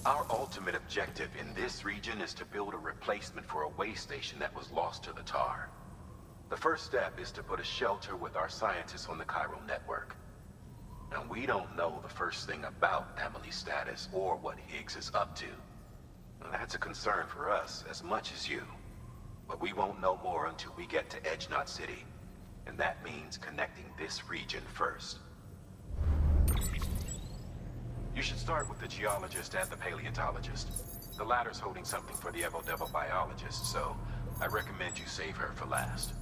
Our ultimate objective in this region is to build a replacement for a way station that was lost to the tar. The first step is to put a shelter with our scientists on the chiral network. Now, we don't know the first thing about Emily's status or what Higgs is up to. Now, that's a concern for us as much as you. But we won't know more until we get to Edge Knot City. And that means connecting this region first. You should start with the geologist and the paleontologist. The latter's holding something for the Evo-Devo biologist, so I recommend you save her for last.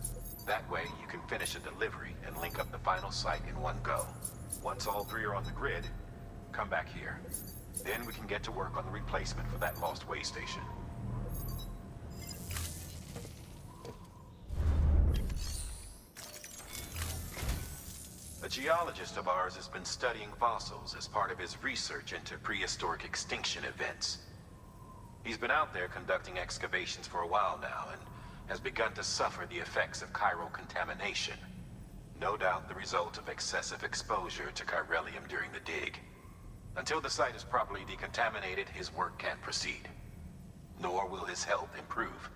That way, you can finish a delivery and link up the final site in one go. Once all three are on the grid, come back here. Then we can get to work on the replacement for that lost way station. A geologist of ours has been studying fossils as part of his research into prehistoric extinction events. He's been out there conducting excavations for a while now and has begun to suffer the effects of chiral contamination. No doubt the result of excessive exposure to chiralium during the dig. Until the site is properly decontaminated, his work can't proceed. Nor will his health improve.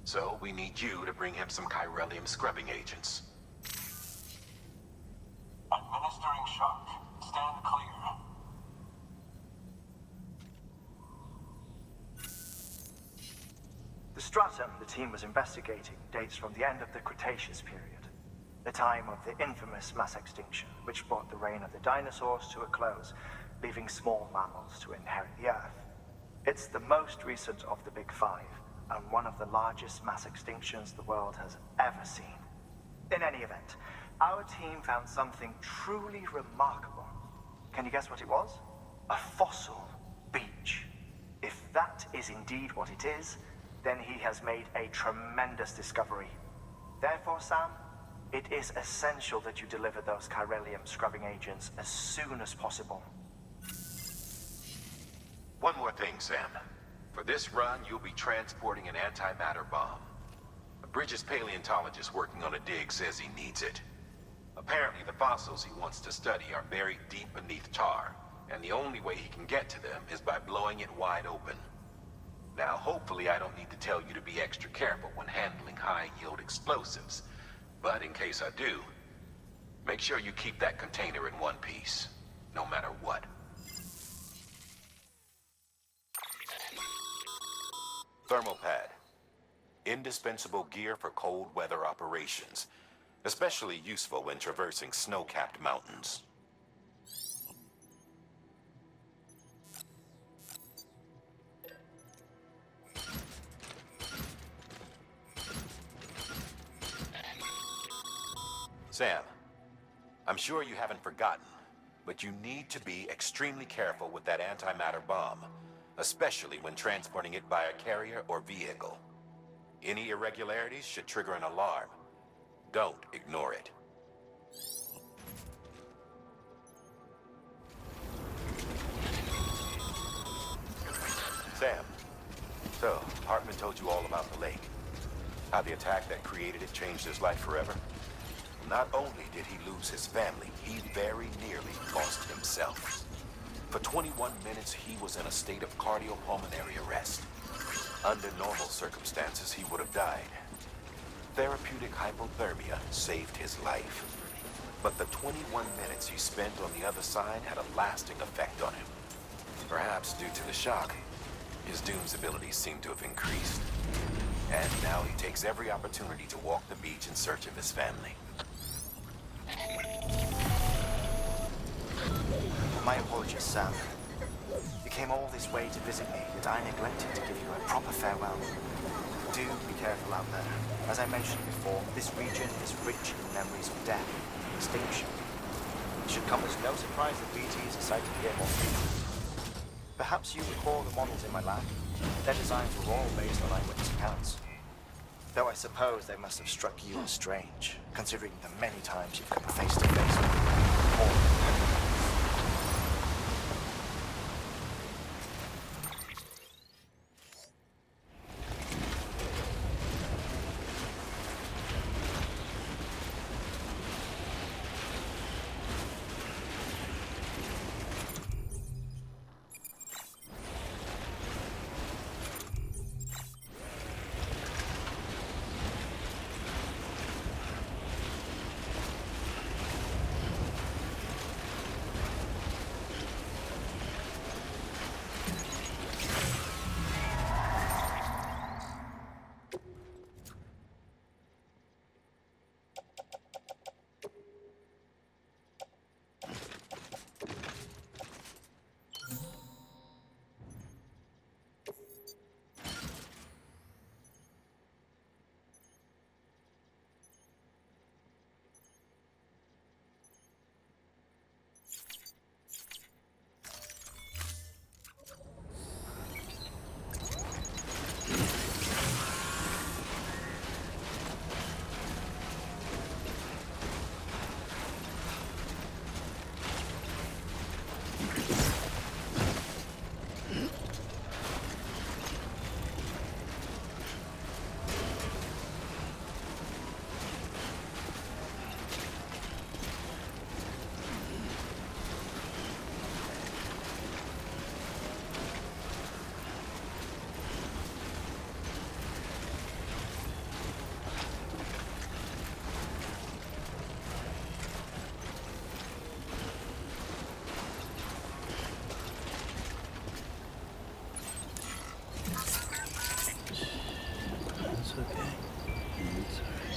So we need you to bring him some chiralium scrubbing agents. Administering shock. Stand clear. The stratum the team was investigating dates from the end of the Cretaceous period, the time of the infamous mass extinction, which brought the reign of the dinosaurs to a close, leaving small mammals to inherit the Earth. It's the most recent of the Big Five, and one of the largest mass extinctions the world has ever seen. In any event, our team found something truly remarkable. Can you guess what it was? A fossil beach. If that is indeed what it is, then he has made a tremendous discovery. Therefore, Sam, it is essential that you deliver those chiralium scrubbing agents as soon as possible. One more thing, Sam. For this run, you'll be transporting an antimatter bomb. A Bridges paleontologist working on a dig says he needs it. Apparently, the fossils he wants to study are buried deep beneath tar, and the only way he can get to them is by blowing it wide open. Now, hopefully I don't need to tell you to be extra careful when handling high-yield explosives, but in case I do, make sure you keep that container in one piece, no matter what. Thermal pad. Indispensable gear for cold weather operations, especially useful when traversing snow-capped mountains. Sam, I'm sure you haven't forgotten, but you need to be extremely careful with that antimatter bomb, especially when transporting it by a carrier or vehicle. Any irregularities should trigger an alarm. Don't ignore it. Sam, so Hartman told you all about the lake. How the attack that created it changed his life forever? Not only did he lose his family, he very nearly lost himself. For 21 minutes, he was in a state of cardiopulmonary arrest. Under normal circumstances, he would have died. Therapeutic hypothermia saved his life. But the 21 minutes he spent on the other side had a lasting effect on him. Perhaps due to the shock, his Doom's abilities seem to have increased. And now he takes every opportunity to walk the beach in search of his family. My apologies, Sam. You came all this way to visit me, yet I neglected to give you a proper farewell. Do be careful out there. As I mentioned before, this region is rich in memories of death and extinction. It should come as no surprise that BTs are cited here more frequently. Perhaps you recall the models in my lab? Their designs were all based on eyewitness accounts. Though I suppose they must have struck you as strange, considering the many times you've come face to face with them. It's okay. It's alright.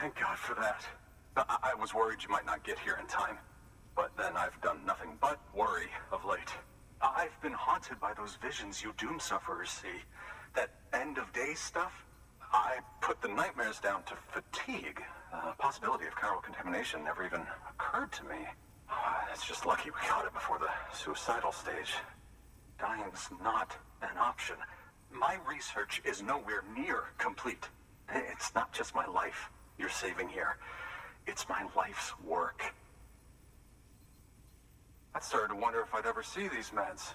thank God for that. I was worried you might not get here in time. But then I've done nothing but worry of late. I've been haunted by those visions you doom sufferers see. That end-of-days stuff. I put the nightmares down to fatigue. The possibility of chiral contamination never even occurred to me. It's just lucky we caught it before the suicidal stage. Dying's not an option. My research is nowhere near complete. It's not just my life you're saving here. It's my life's work. I started to wonder if I'd ever see these meds.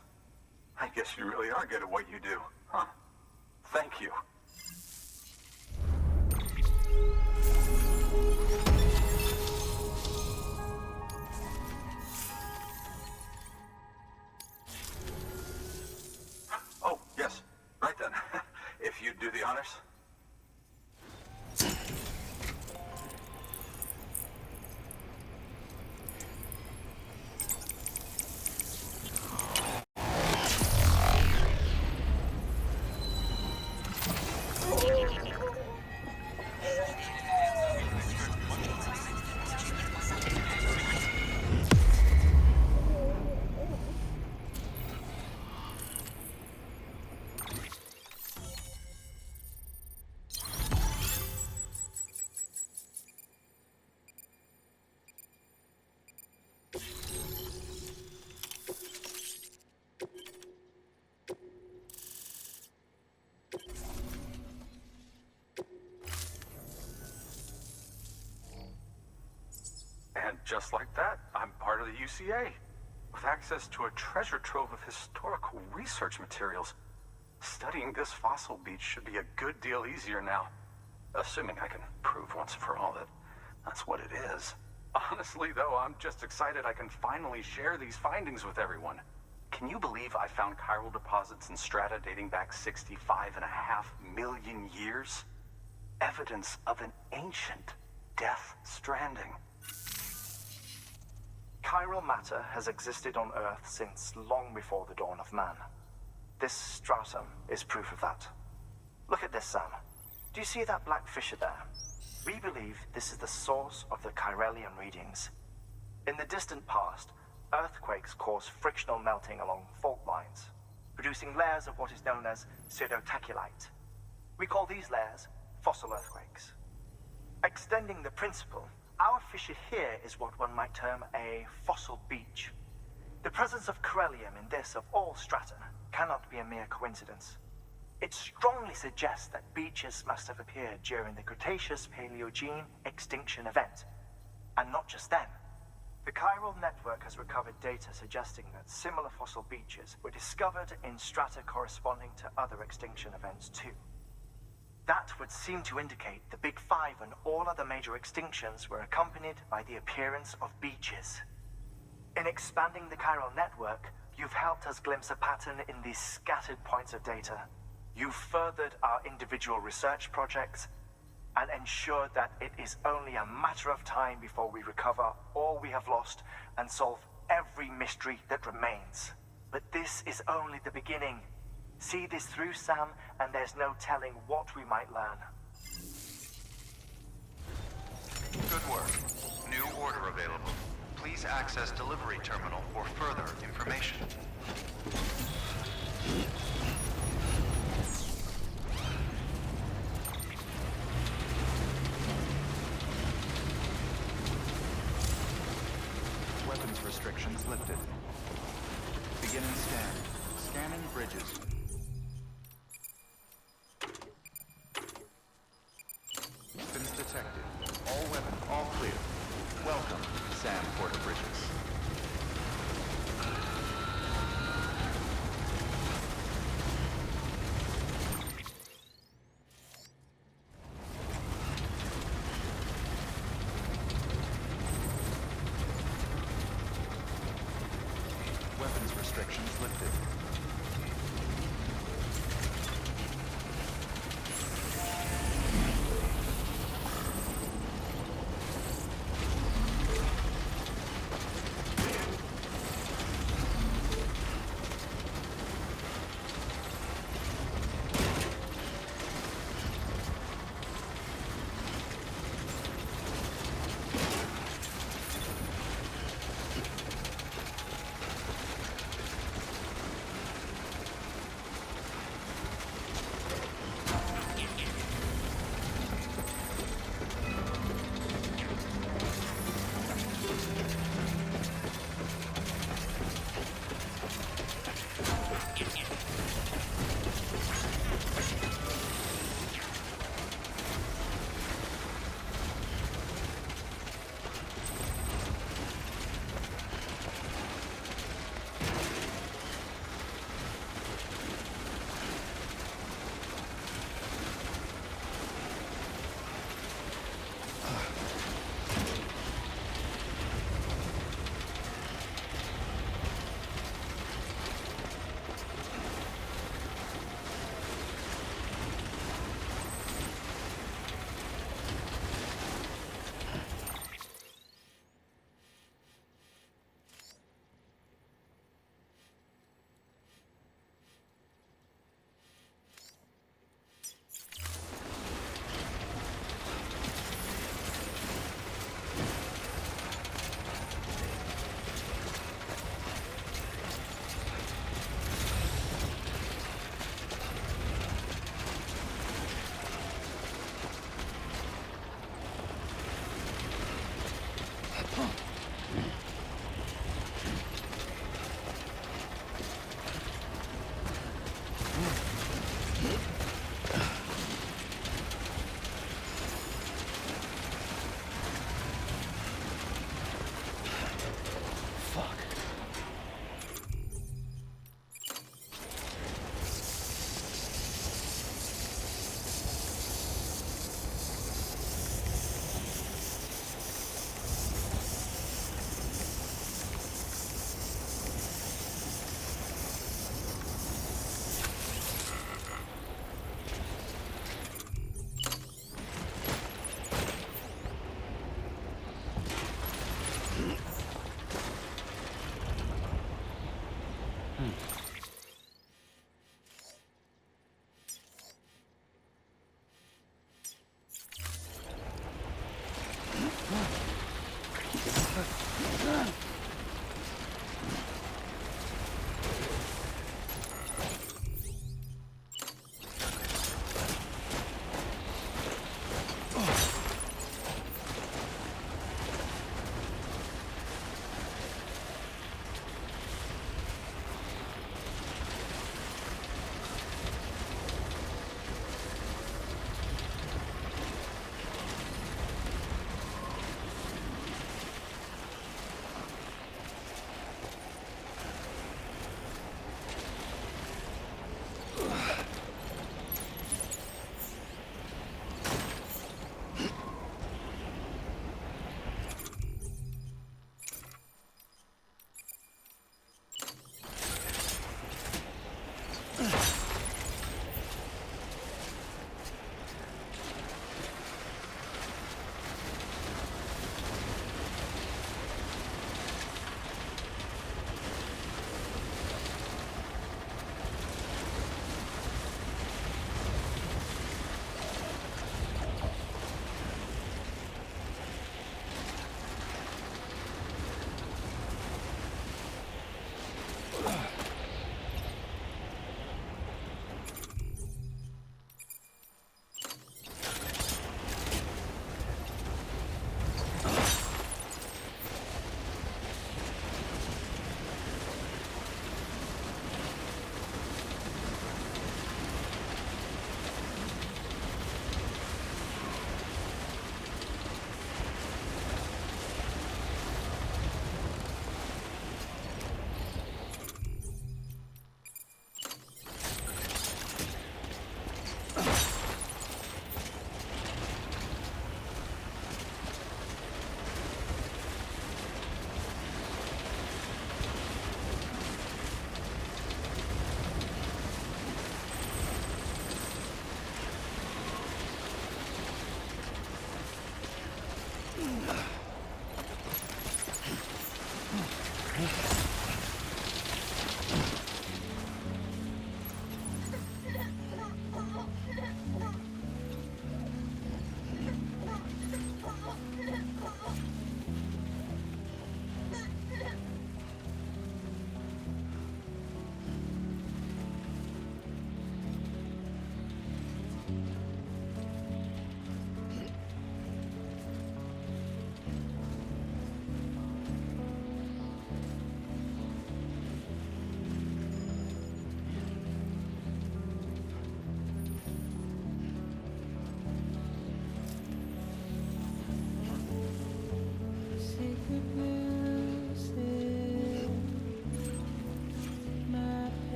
I guess you really are good at what you do, huh? Thank you. Oh, yes. Right then. If you'd do the honors. And just like that, I'm part of the UCA, with access to a treasure trove of historical research materials. Studying this fossil beach should be a good deal easier now, assuming I can prove once and for all that that's what it is. Honestly, though, I'm just excited I can finally share these findings with everyone. Can you believe I found chiral deposits in strata dating back 65.5 million years? Evidence of an ancient Death Stranding. Chiral matter has existed on Earth since long before the dawn of man. This stratum is proof of that. Look at this, Sam. Do you see that black fissure there? We believe this is the source of the Chiralian readings. In the distant past, earthquakes cause frictional melting along fault lines, producing layers of what is known as pseudotaculite. We call these layers fossil earthquakes. Extending the principle, our fissure here is what one might term a fossil beach. The presence of chiralium in this, of all strata, cannot be a mere coincidence. It strongly suggests that beaches must have appeared during the Cretaceous-Paleogene extinction event. And not just then. The chiral network has recovered data suggesting that similar fossil beaches were discovered in strata corresponding to other extinction events too. That would seem to indicate the Big Five and all other major extinctions were accompanied by the appearance of beaches. In expanding the chiral network, you've helped us glimpse a pattern in these scattered points of data. You've furthered our individual research projects and ensured that it is only a matter of time before we recover all we have lost and solve every mystery that remains. But this is only the beginning. See this through, Sam, and there's no telling what we might learn. Good work. New order available. Please access delivery terminal for further information. Weapons restrictions lifted. Beginning scan. Scanning bridges. Weapons detected. All weapons, all clear. Welcome, Sam Porter Bridges. Weapons restrictions lifted.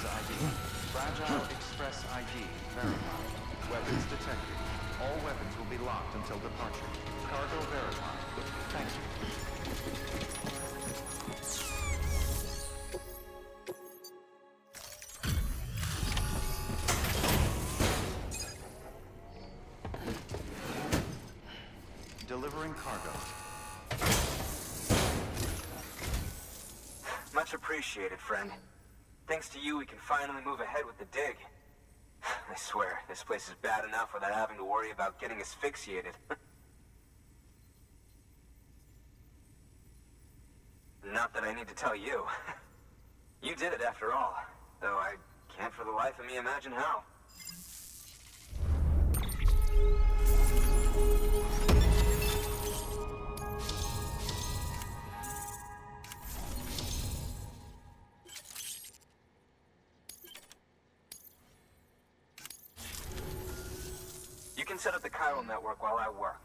ID. Fragile Express ID verified. Weapons detected. All weapons will be locked until departure. Cargo verified. Thank you. Delivering cargo. Much appreciated, friend. Thanks to you, we can finally move ahead with the dig. I swear, this place is bad enough without having to worry about getting asphyxiated. Not that I need to tell you. You did it after all, though I can't for the life of me imagine how. You can set up the chiral network while I work.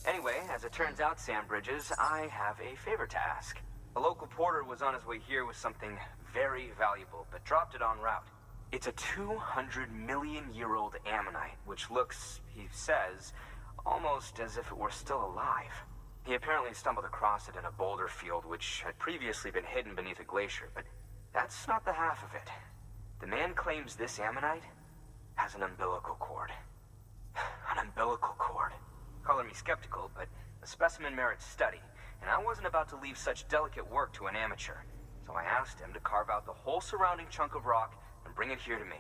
Anyway, as it turns out, Sam Bridges, I have a favor to ask. A local porter was on his way here with something very valuable, but dropped it en route. It's a 200-million-year-old ammonite, which looks, he says, almost as if it were still alive. He apparently stumbled across it in a boulder field, which had previously been hidden beneath a glacier, but that's not the half of it. The man claims this ammonite has an umbilical cord. An umbilical cord. Color me skeptical, but the specimen merits study, and I wasn't about to leave such delicate work to an amateur. So I asked him to carve out the whole surrounding chunk of rock and bring it here to me.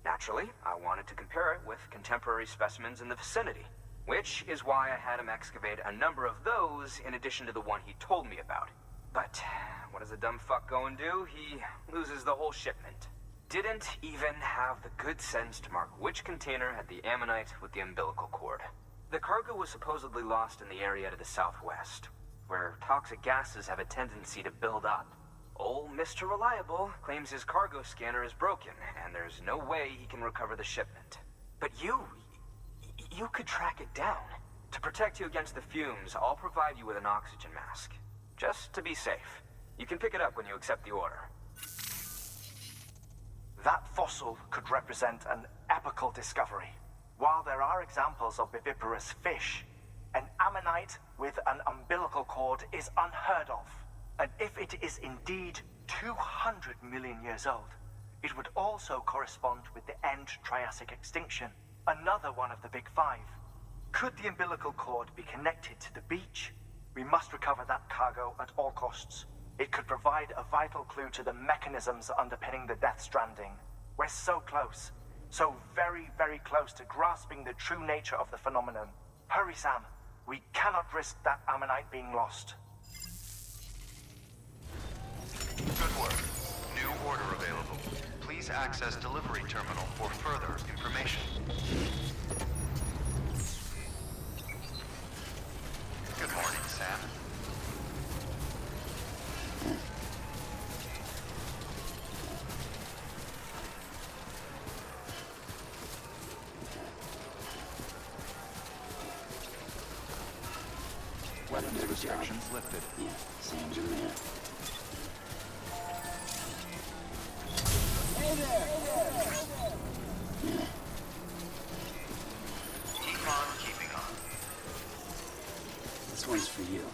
Naturally, I wanted to compare it with contemporary specimens in the vicinity, which is why I had him excavate a number of those in addition to the one he told me about. But what does a dumb fuck go and do? He loses the whole shipment. Didn't even have the good sense to mark which container had the ammonite with the umbilical cord. The cargo was supposedly lost in the area to the southwest, where toxic gases have a tendency to build up. Old Mr. Reliable claims his cargo scanner is broken, and there's no way he can recover the shipment. But you could track it down. To protect you against the fumes, I'll provide you with an oxygen mask. Just to be safe. You can pick it up when you accept the order. That fossil could represent an epochal discovery. While there are examples of viviparous fish, an ammonite with an umbilical cord is unheard of. And if it is indeed 200 million years old, it would also correspond with the end Triassic extinction, another one of the big five. Could the umbilical cord be connected to the beach? We must recover that cargo at all costs. It could provide a vital clue to the mechanisms underpinning the Death Stranding. We're so close. So very, very close to grasping the true nature of the phenomenon. Hurry, Sam. We cannot risk that ammonite being lost. Good work. New order available. Please access delivery terminal for further information. Good morning, Sam. Weapons restrictions lifted. Yeah, Sam's in there. Yeah. Keep on keeping on. This one's for you.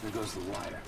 There goes the wire.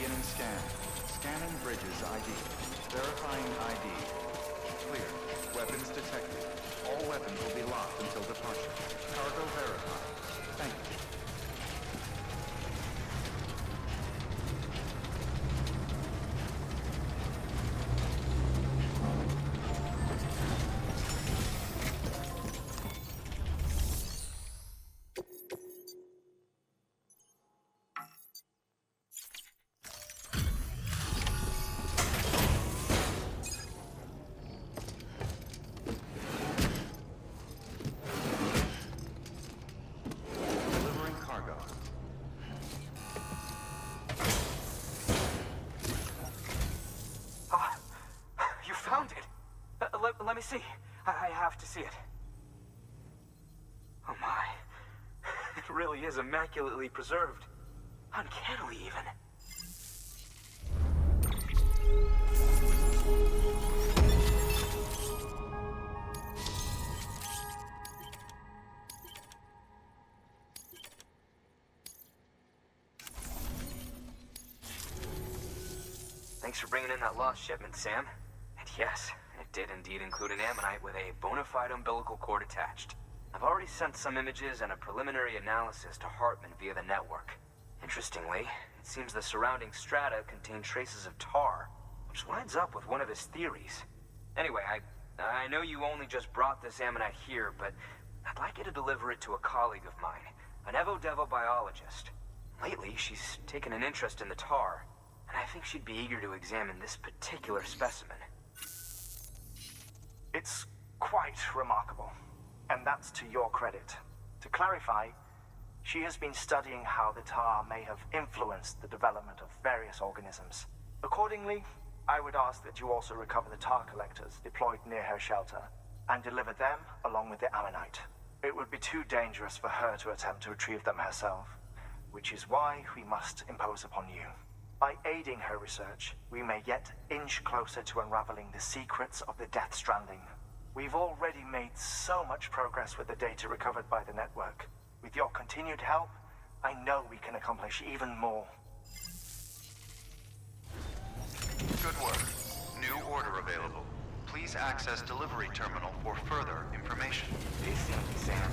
Beginning scan. Scanning bridges ID. Verifying ID. Clear. Weapons detected. All weapons will be locked until departure. Cargo verified. Thank you. Delivering cargo. Ah, you found it. Let me see. I have to see it. Oh my. It really is immaculately preserved. Uncannily even. Thanks for bringing in that lost shipment, Sam. And yes, it did indeed include an ammonite with a bona fide umbilical cord attached. I've already sent some images and a preliminary analysis to Hartman via the network. Interestingly, it seems the surrounding strata contain traces of tar, which lines up with one of his theories. Anyway, I know you only just brought this ammonite here, but I'd like you to deliver it to a colleague of mine, an Evo-Devo biologist. Lately, she's taken an interest in the tar, and I think she'd be eager to examine this particular specimen. It's quite remarkable, and that's to your credit. To clarify, she has been studying how the tar may have influenced the development of various organisms. Accordingly, I would ask that you also recover the tar collectors deployed near her shelter and deliver them along with the ammonite. It would be too dangerous for her to attempt to retrieve them herself, which is why we must impose upon you. By aiding her research, we may yet inch closer to unraveling the secrets of the Death Stranding. We've already made so much progress with the data recovered by the network. With your continued help, I know we can accomplish even more. Good work. New order available. Please access delivery terminal for further information. Be safe, Sam.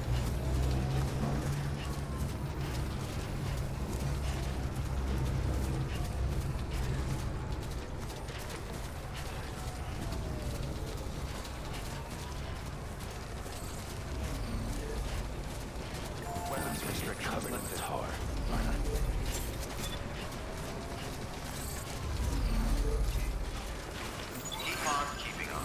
Weapons restrictions Covered in lifted. tar. Keep on keeping on.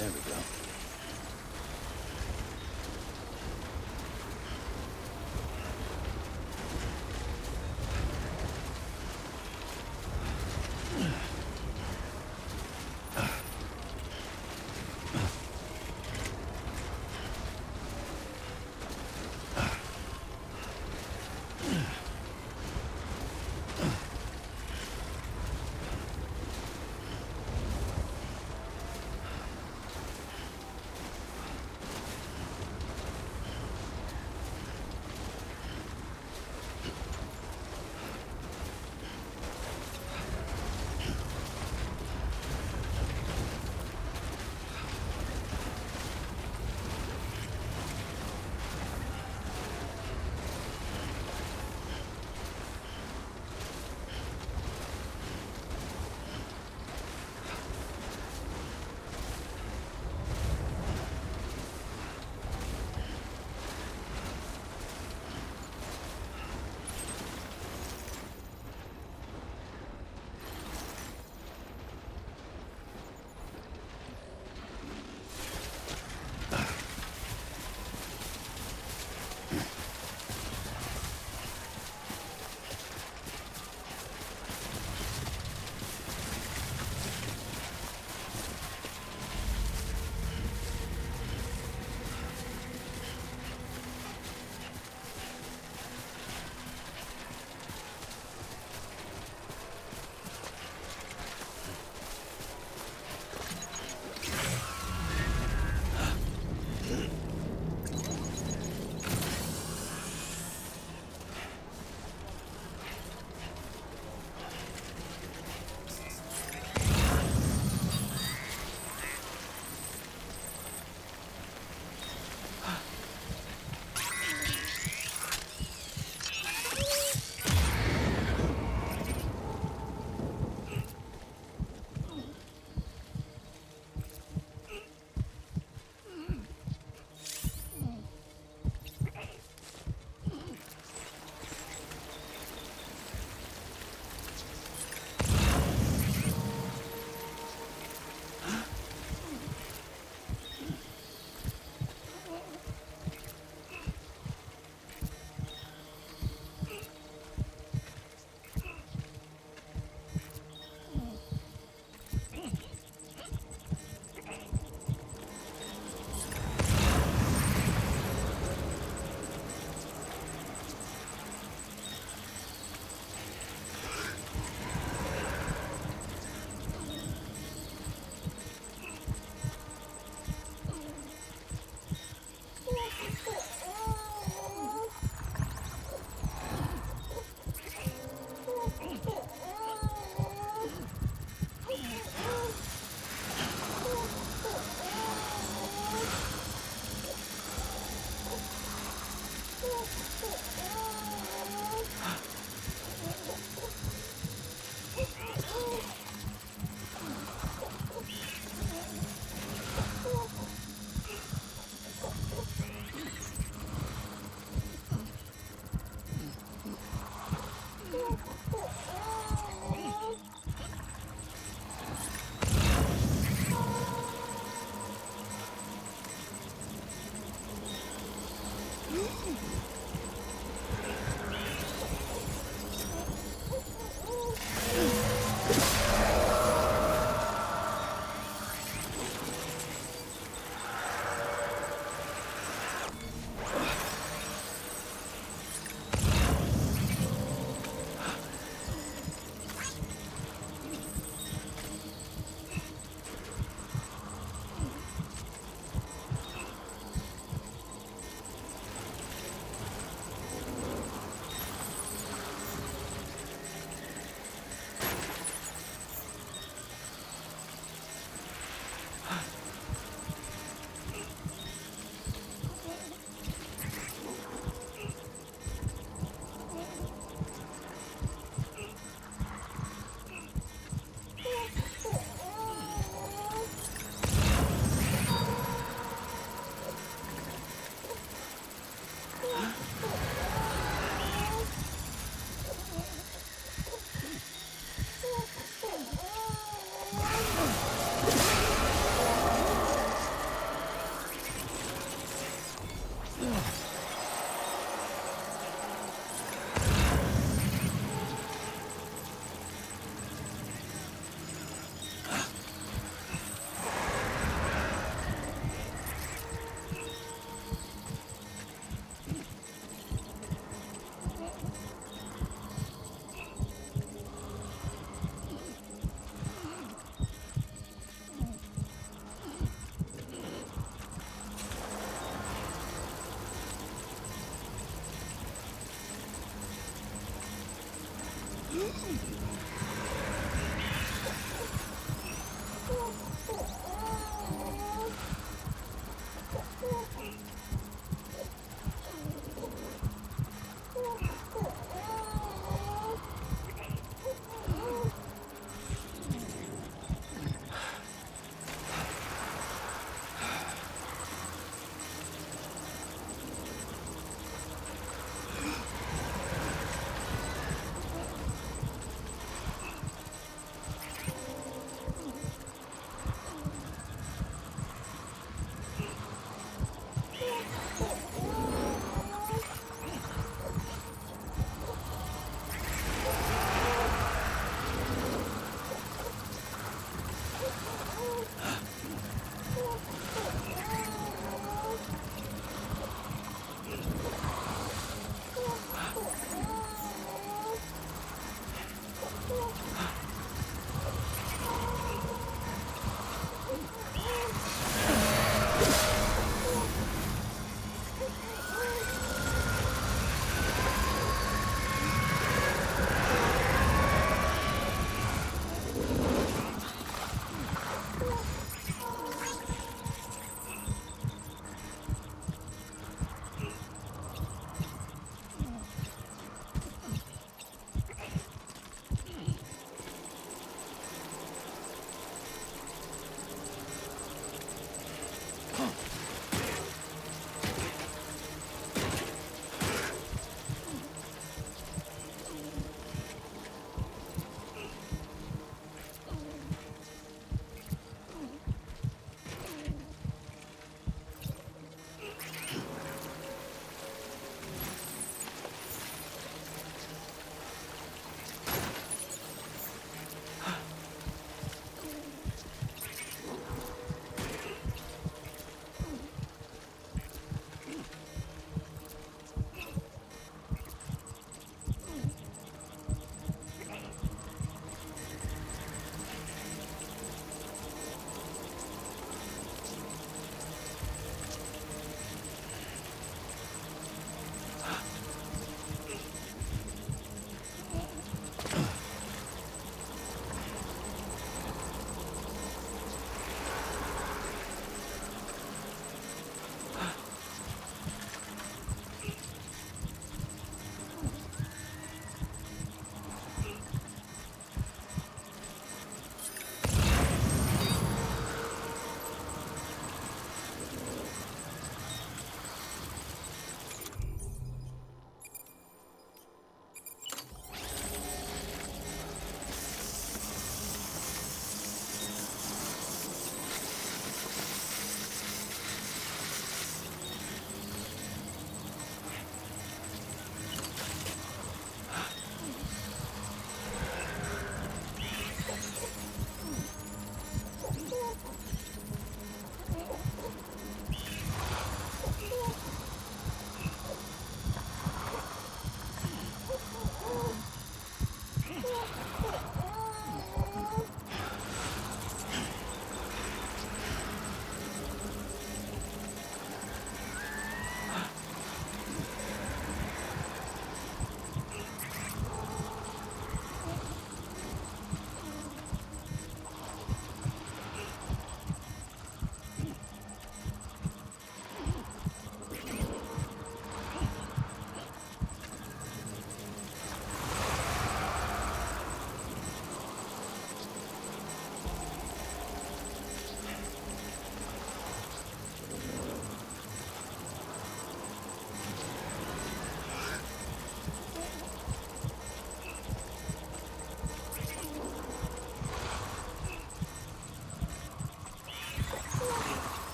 There we go.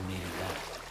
I needed that.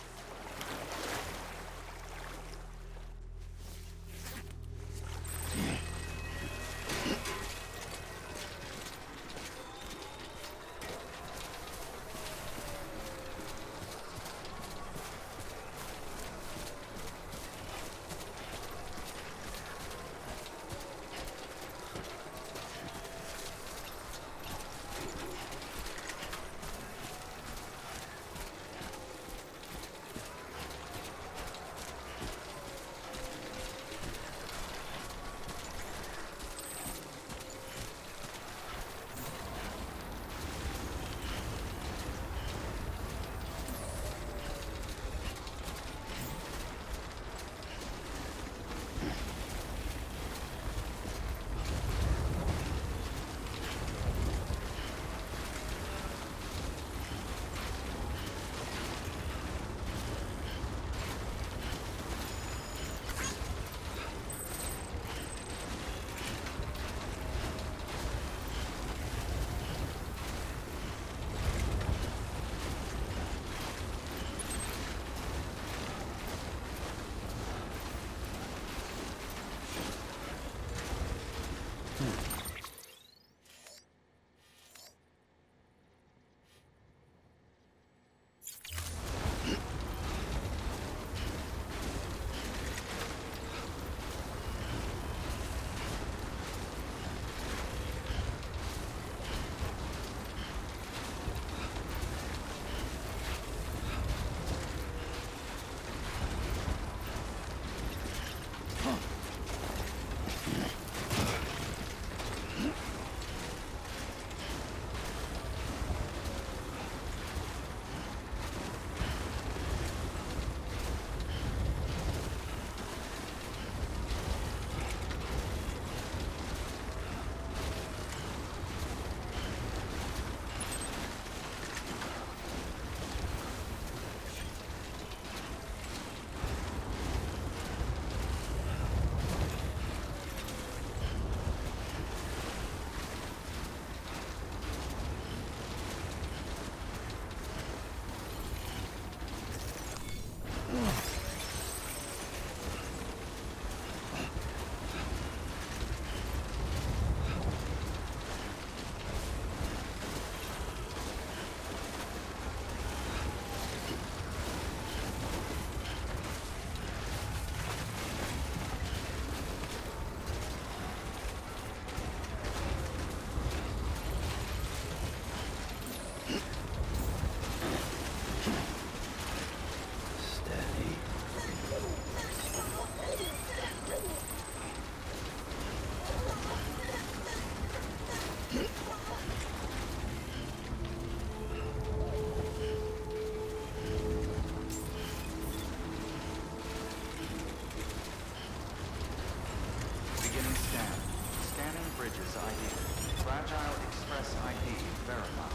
Fragile Express ID verified.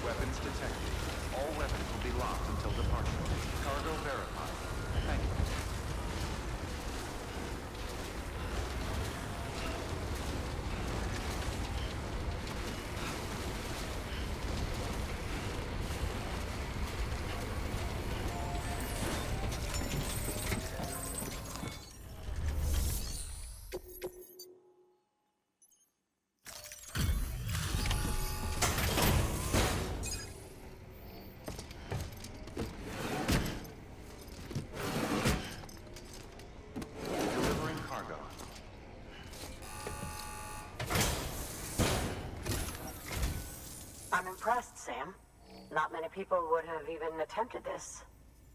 Weapons detected. All weapons will be locked until departure. Cargo verified. Thank you. I'm impressed, Sam. Not many people would have even attempted this.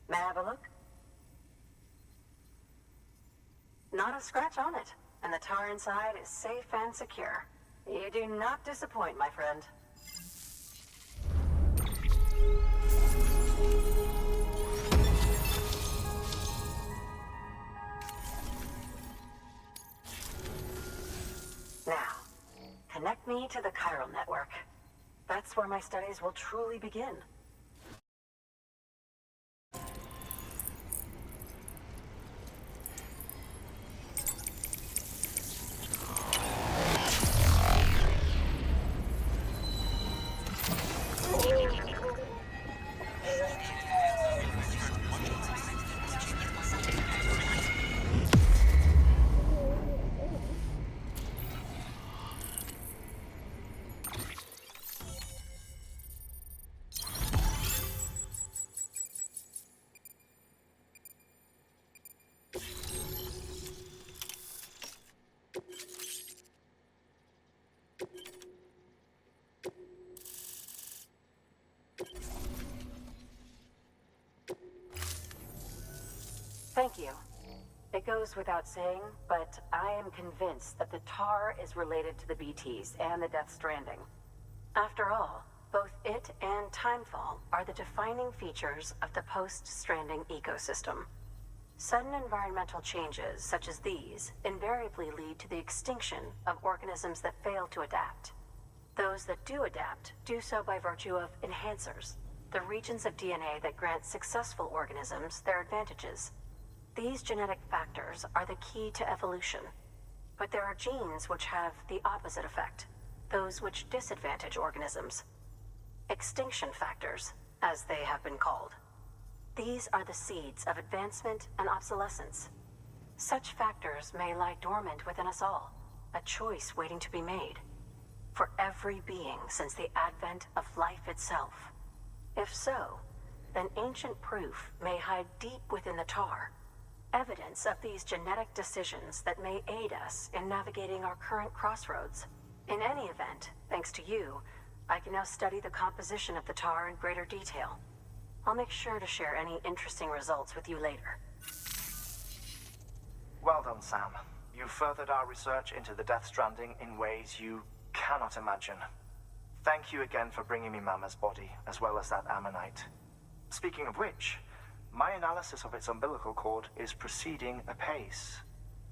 May I have a look? Not a scratch on it, and the tar inside is safe and secure. You do not disappoint, my friend. Now, connect me to the chiral network. That's where my studies will truly begin. Thank you. It goes without saying, but I am convinced that the tar is related to the BTs and the Death Stranding. After all, both it and Timefall are the defining features of the post-Stranding ecosystem. Sudden environmental changes such as these invariably lead to the extinction of organisms that fail to adapt. Those that do adapt do so by virtue of enhancers, the regions of DNA that grant successful organisms their advantages. These genetic factors are the key to evolution. But there are genes which have the opposite effect, those which disadvantage organisms. Extinction factors, as they have been called. These are the seeds of advancement and obsolescence. Such factors may lie dormant within us all, a choice waiting to be made. For every being since the advent of life itself. If so, then ancient proof may hide deep within the tar, evidence of these genetic decisions that may aid us in navigating our current crossroads. In any event, thanks to you, I can now study the composition of the tar in greater detail. I'll make sure to share any interesting results with you later. Well done, Sam. You furthered our research into the Death Stranding in ways you cannot imagine. Thank you again for bringing me Mama's body, as well as that ammonite. Speaking of which, my analysis of its umbilical cord is proceeding apace.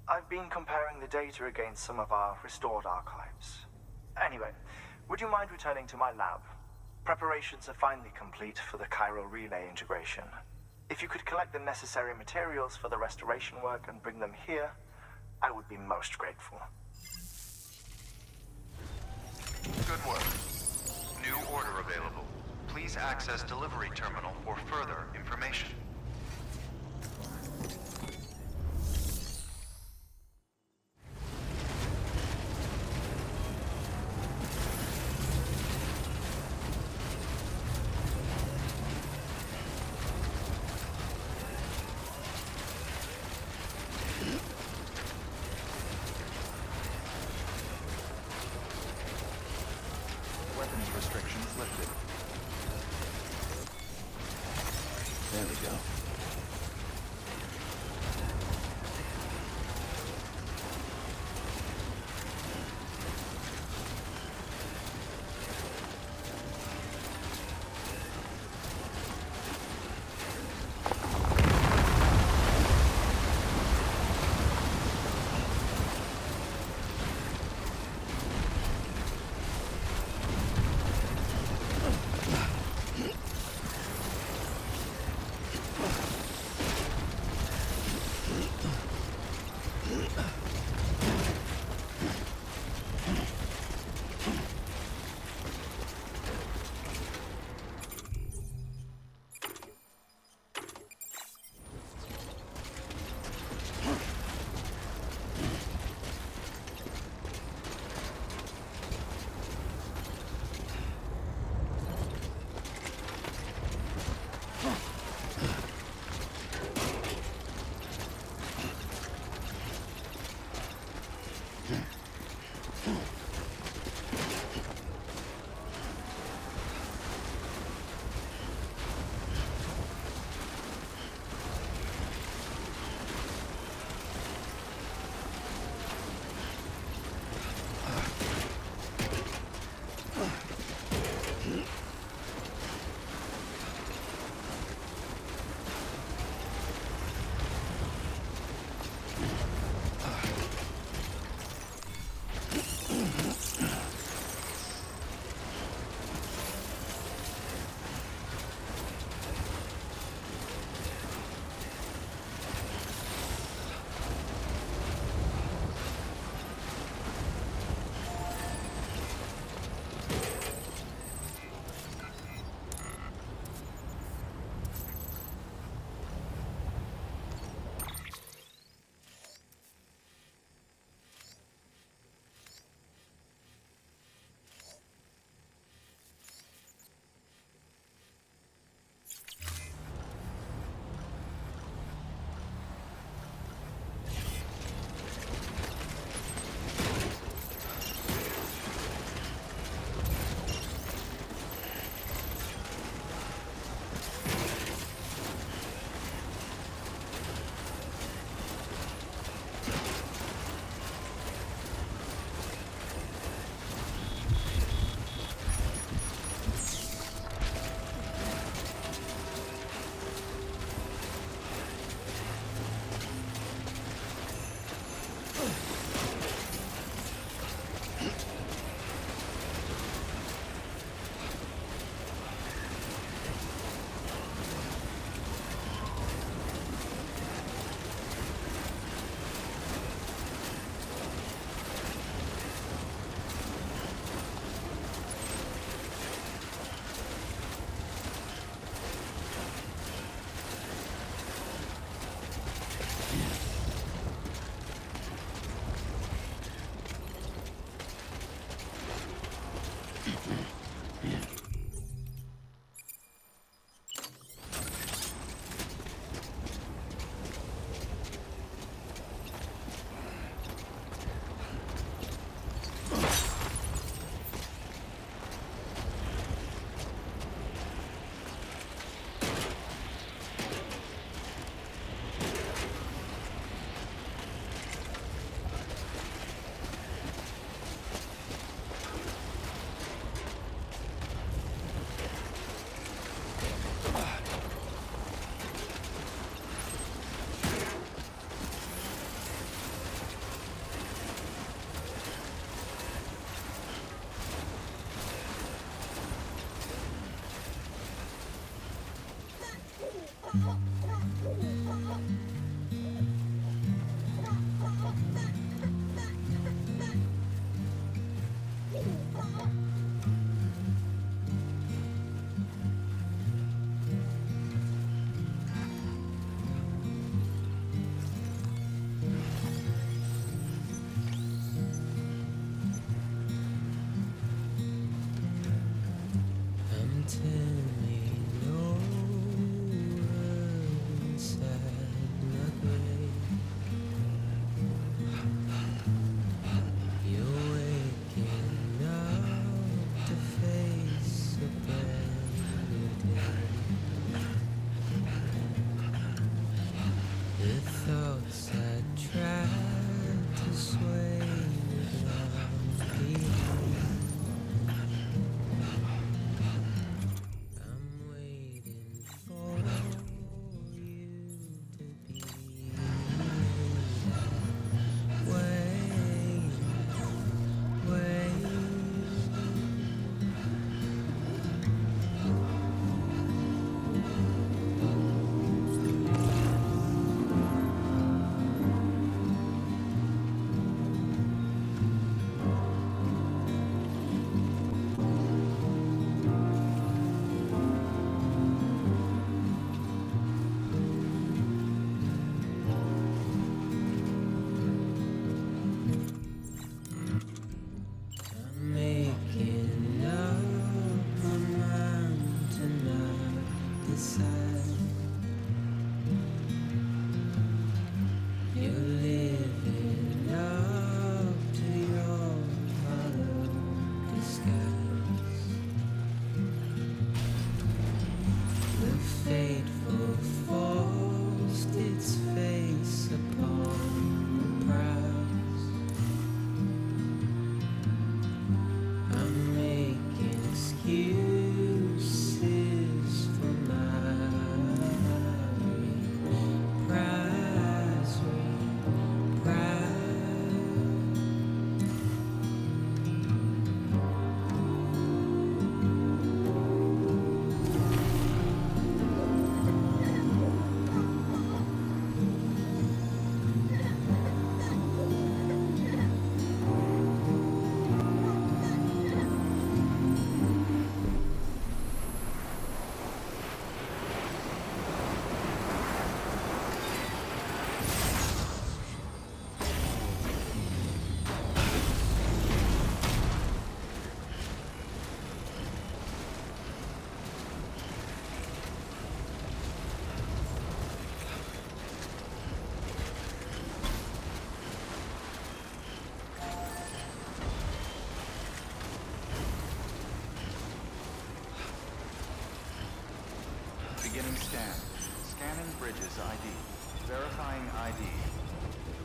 I've been comparing the data against some of our restored archives. Anyway, would you mind returning to my lab? Preparations are finally complete for the chiral relay integration. If you could collect the necessary materials for the restoration work and bring them here, I would be most grateful. Good work. New order available. Please access delivery terminal for further information. Weapons restrictions lifted. There we go. Beginning scan. Scanning bridges ID. Verifying ID.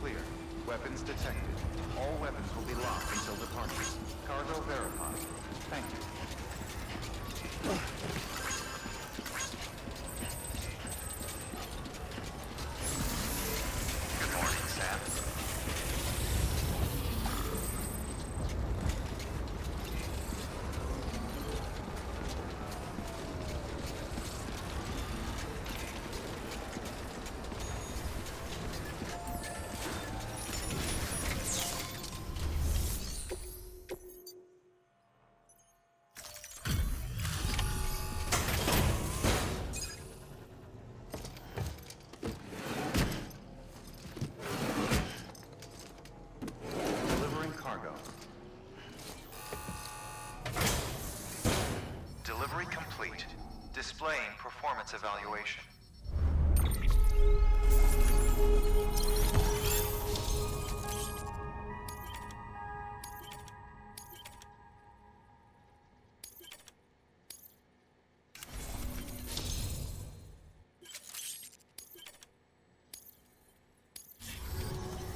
Clear. Weapons detected. All weapons will be locked until departure. Cargo verified. Thank you. Good morning, Sam. Delivering cargo. Delivery complete. Displaying performance evaluation.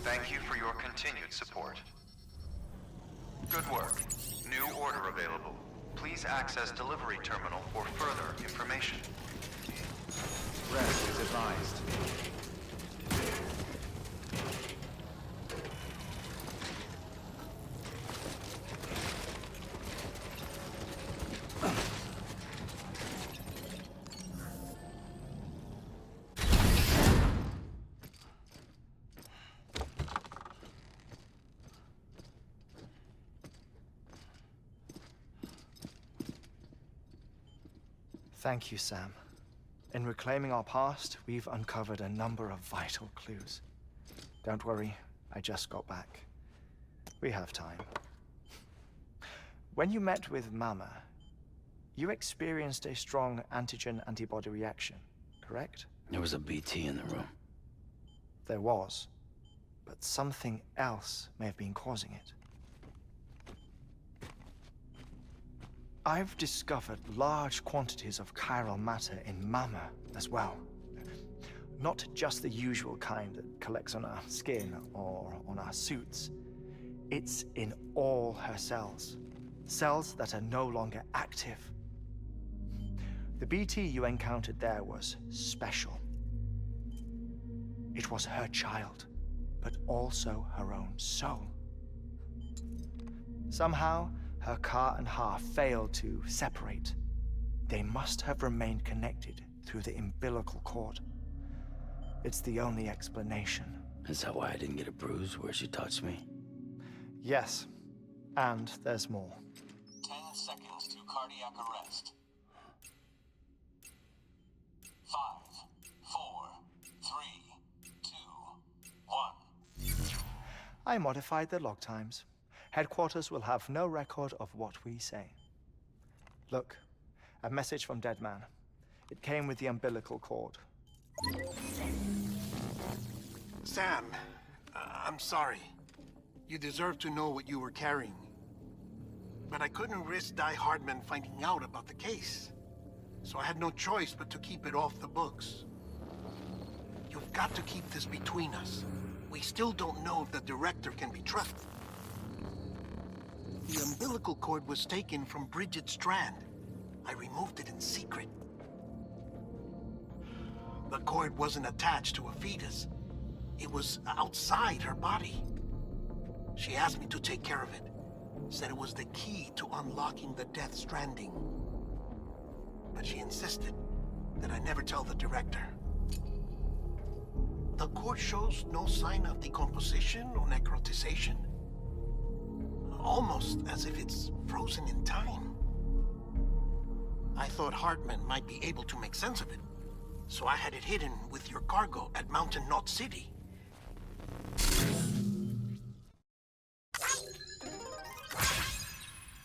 Thank you for your continued support. Good work. New order available. Please access delivery terminal for further information. Rest is advised. Thank you, Sam. In reclaiming our past, we've uncovered a number of vital clues. Don't worry, I just got back. We have time. When you met with Mama, you experienced a strong antigen-antibody reaction, correct? There was a BT in the room. There was, but something else may have been causing it. I've discovered large quantities of chiral matter in Mama as well. Not just the usual kind that collects on our skin or on our suits. It's in all her cells. Cells that are no longer active. The BT you encountered there was special. It was her child, but also her own soul. Somehow, her car and half failed to separate. They must have remained connected through the umbilical cord. It's the only explanation. Is that why I didn't get a bruise where she touched me? Yes, and there's more. 10 seconds to cardiac arrest. 5, 4, 3, 2, 1. I modified the log times. Headquarters will have no record of what we say. Look, a message from Dead Man. It came with the umbilical cord. Sam, I'm sorry. You deserve to know what you were carrying. But I couldn't risk Die Hardman finding out about the case. So I had no choice but to keep it off the books. You've got to keep this between us. We still don't know if the director can be trusted. The umbilical cord was taken from Bridget Strand. I removed it in secret. The cord wasn't attached to a fetus. It was outside her body. She asked me to take care of it. Said it was the key to unlocking the Death Stranding. But she insisted that I never tell the director. The cord shows no sign of decomposition or necrotization. Almost as if it's frozen in time. I thought Hartman might be able to make sense of it, so I had it hidden with your cargo at Mountain Knot City.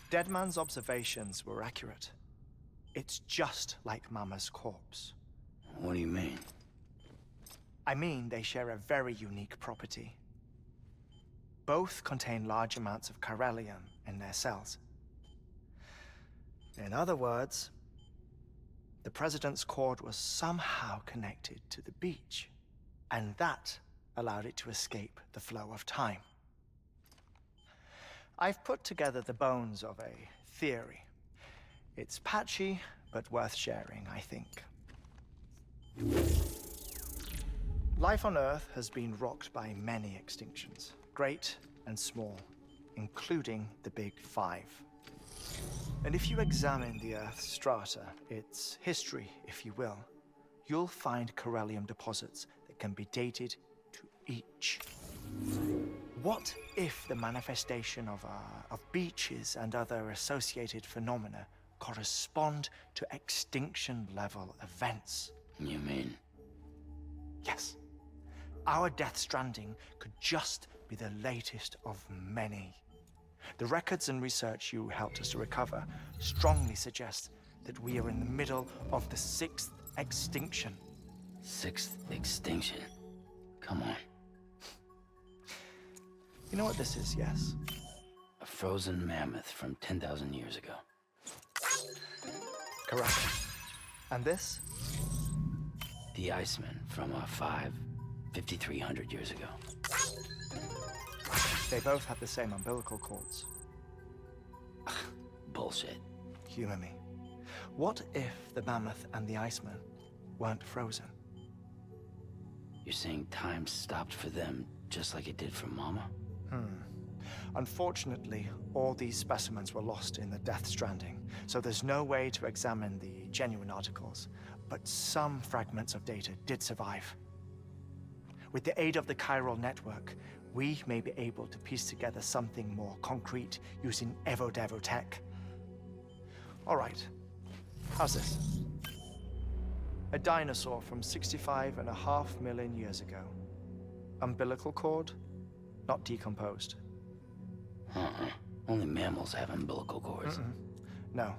Deadman's observations were accurate. It's just like Mama's corpse. What do you mean? I mean, they share a very unique property. Both contain large amounts of chiralium in their cells. In other words, the President's cord was somehow connected to the beach, and that allowed it to escape the flow of time. I've put together the bones of a theory. It's patchy, but worth sharing, I think. Life on Earth has been rocked by many extinctions. Great and small, including the Big Five. And if you examine the Earth's strata, its history, if you will, you'll find chiralium deposits that can be dated to each. What if the manifestation of beaches and other associated phenomena correspond to extinction-level events? You mean? Yes. Our Death Stranding could just be the latest of many. The records and research you helped us to recover strongly suggest that we are in the middle of the 6th extinction. 6th extinction? Come on. You know what this is, yes? A frozen mammoth from 10,000 years ago. Correct. And this? The Iceman from 5,300 years ago. They both have the same umbilical cords. Bullshit. Humor me. What if the mammoth and the Iceman weren't frozen? You're saying time stopped for them just like it did for Mama? Unfortunately, all these specimens were lost in the Death Stranding, so there's no way to examine the genuine articles, but some fragments of data did survive. With the aid of the chiral network, we may be able to piece together something more concrete using Evo-Devo tech. All right, how's this? A dinosaur from 65.5 million years ago. Umbilical cord, not decomposed. Only mammals have umbilical cords. No.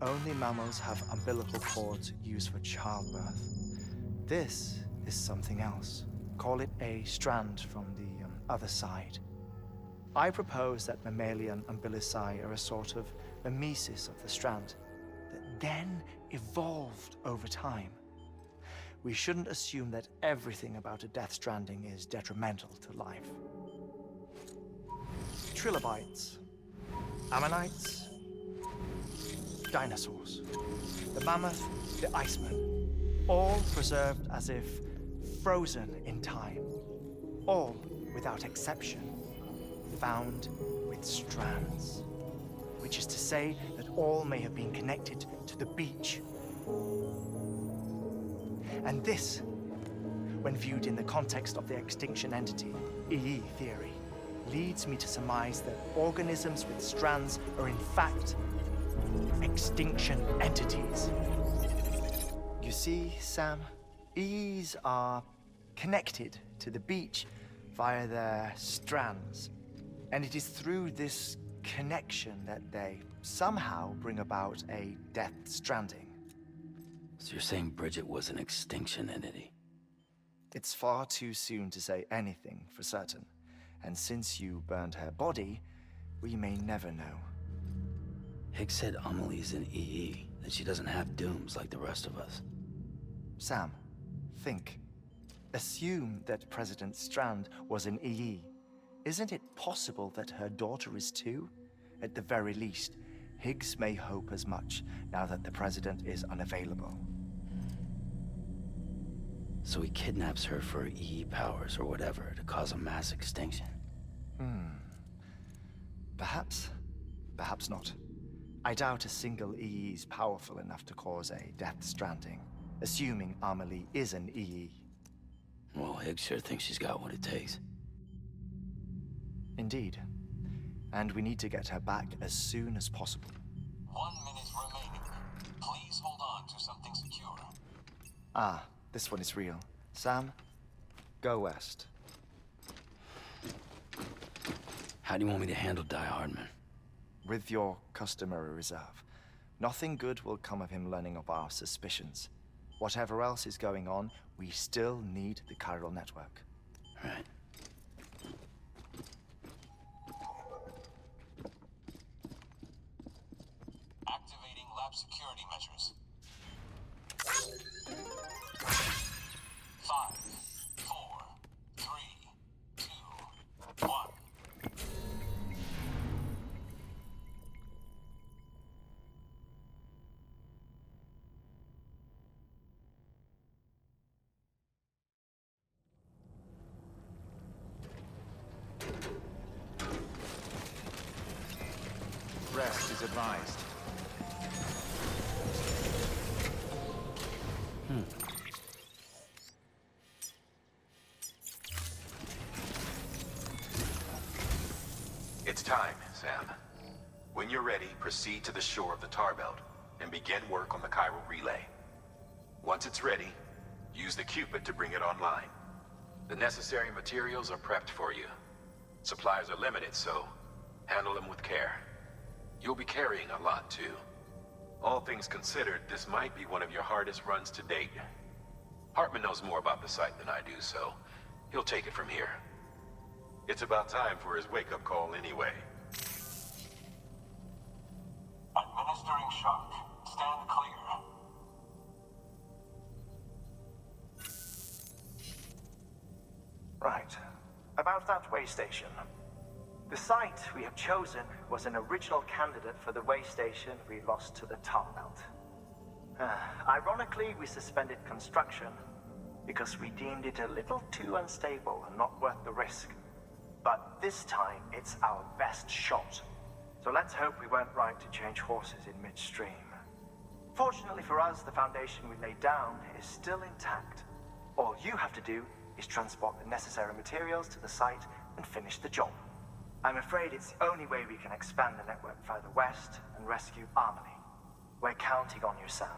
Only mammals have umbilical cords used for childbirth. This is something else. Call it a strand from the other side. I propose that mammalian umbilici are a sort of mimesis of the strand that then evolved over time. We shouldn't assume that everything about a Death Stranding is detrimental to life. Trilobites, ammonites, dinosaurs, the mammoth, the iceman, all preserved as if frozen in time, all, without exception, found with strands, which is to say that all may have been connected to the beach. And this, when viewed in the context of the extinction entity, EE theory, leads me to surmise that organisms with strands are in fact extinction entities. You see, Sam, EEs are connected to the beach via their strands. And it is through this connection that they somehow bring about a Death Stranding. So you're saying Bridget was an extinction entity? It's far too soon to say anything for certain. And since you burned her body, we may never know. Higgs said Amelie's an EE, that she doesn't have dooms like the rest of us. Sam, think. Assume that President Strand was an EE. Isn't it possible that her daughter is too? At the very least, Higgs may hope as much now that the President is unavailable. So he kidnaps her for EE powers or whatever to cause a mass extinction. Perhaps. Perhaps not. I doubt a single EE is powerful enough to cause a Death Stranding, assuming Amelie is an EE. Well, Higgs sure thinks she's got what it takes. Indeed. And we need to get her back as soon as possible. 1 minute remaining. Please hold on to something secure. Ah, this one is real. Sam, go west. How do you want me to handle Die Hardman? With your customary reserve. Nothing good will come of him learning of our suspicions. Whatever else is going on, we still need the chiral network. Right. Activating lab security measures. 5, 4, 3, 2, 1. Rest is advised. It's time, Sam. When you're ready, proceed to the shore of the tar belt and begin work on the chiral relay. Once it's ready, use the Cupid to bring it online. The necessary materials are prepped for you. Supplies are limited, so handle them with care. You'll be carrying a lot, too. All things considered, this might be one of your hardest runs to date. Hartman knows more about the site than I do, so he'll take it from here. It's about time for his wake-up call anyway. Administering shock. Stand clear. Right. About that way station. The site we have chosen was an original candidate for the way station we lost to the tar belt. Ironically, we suspended construction because we deemed it a little too unstable and not worth the risk. But this time, it's our best shot. So let's hope we weren't right to change horses in midstream. Fortunately for us, the foundation we laid down is still intact. All you have to do is transport the necessary materials to the site and finish the job. I'm afraid it's the only way we can expand the network further west and rescue Amelie. We're counting on you, Sam.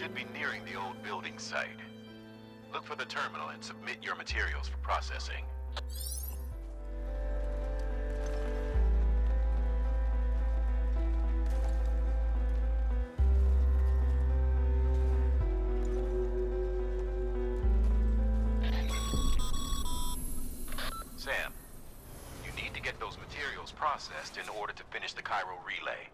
should be nearing the old building site. Look for the terminal and submit your materials for processing. Sam, you need to get those materials processed in order to finish the Cairo relay.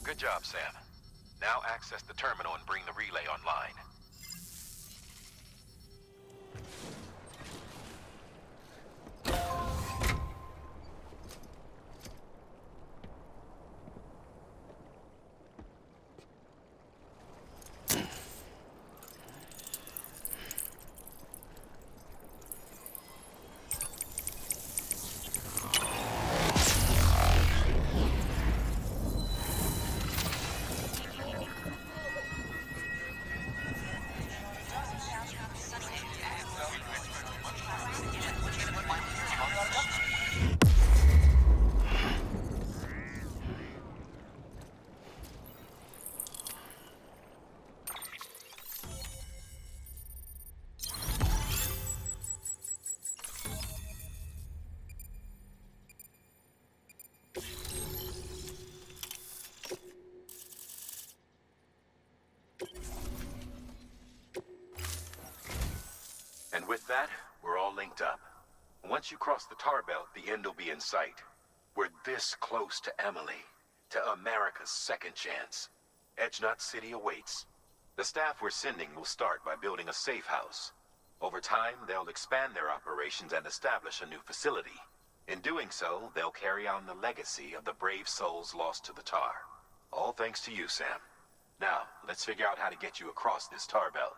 Good job, Sam. Now access the terminal and bring the relay online. And with that, we're all linked up. Once you cross the tar belt, the end will be in sight. We're this close to Emily, to America's second chance. Edgenut City awaits. The staff we're sending will start by building a safe house. Over time, they'll expand their operations and establish a new facility. In doing so, they'll carry on the legacy of the brave souls lost to the tar. All thanks to you, Sam. Now, let's figure out how to get you across this tar belt.